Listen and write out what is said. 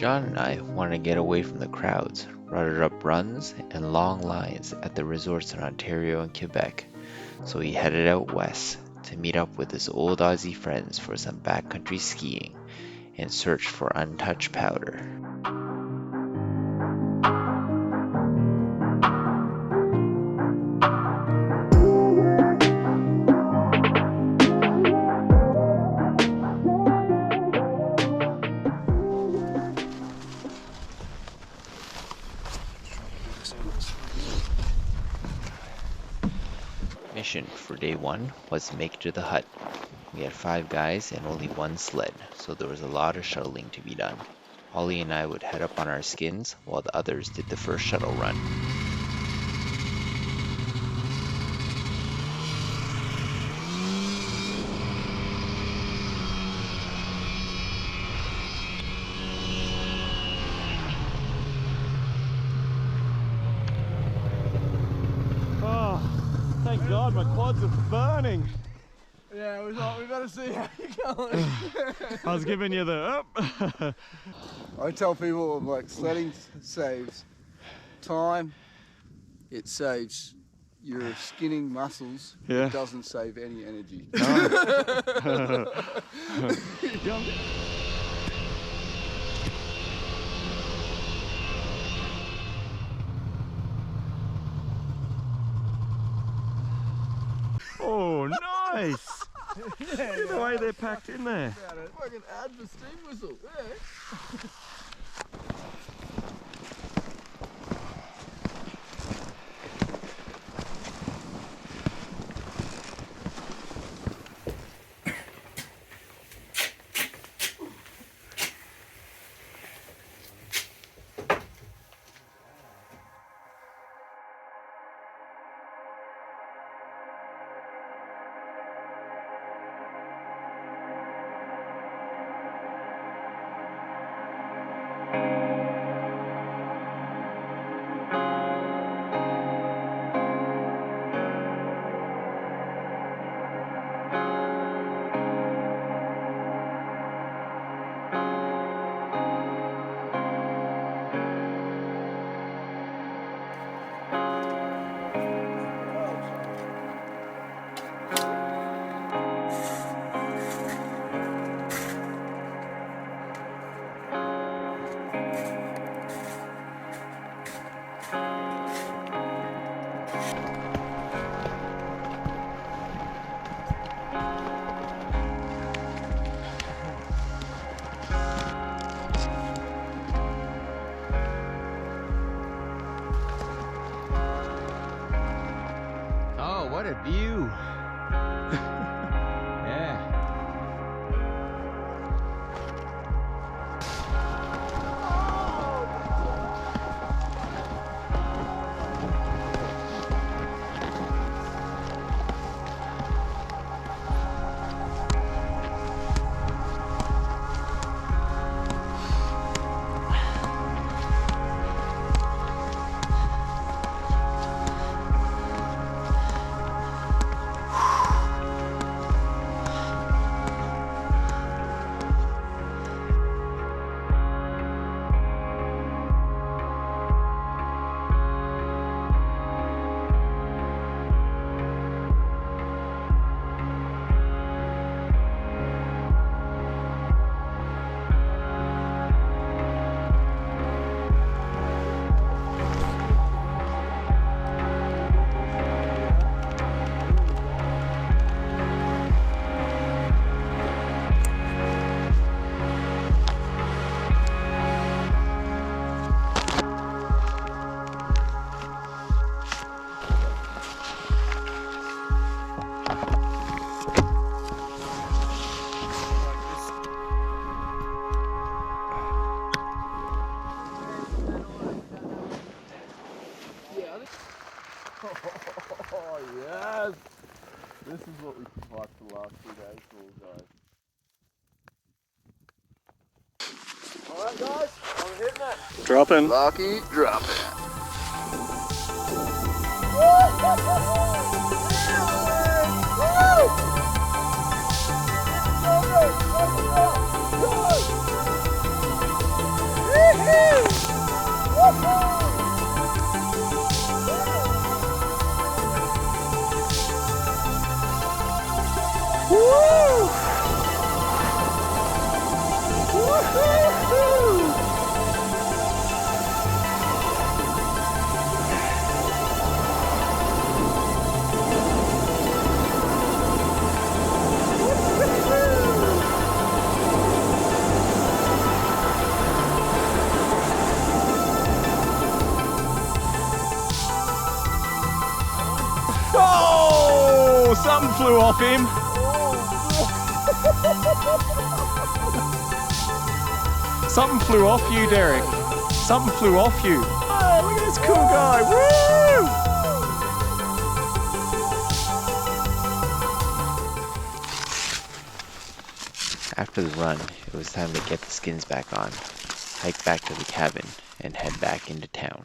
John and I wanted to get away from the crowds, routed up runs and long lines at the resorts in Ontario and Quebec, so he headed out west to meet up with his old Aussie friends for some backcountry skiing and search for untouched powder. Mission for day one was to make it to the hut. We had 5 guys and only 1 sled, so there was a lot of shuttling to be done. Holly and I would head up on our skins while the others did the first shuttle run. Thank God, my quads are burning. Yeah, we thought we better see how you're going. I was giving you the up. I tell people, like, sledding saves time, it saves your skinning muscles, Yeah. It doesn't save any energy. Oh, nice! Yeah, The way they're packed in there. Fucking add the steam whistle, yeah. Oh, what a view! Yeah. Oh, yes! This is what we watched the last 2 days for, guys. Alright, guys, I'm hitting it. Dropping. Lucky, drop it. Woo! Oh, something flew off him. Something flew off you, Derek. Something flew off you. Oh, look at this cool guy. Woo! After the run, it was time to get the skins back on, hike back to the cabin, and head back into town.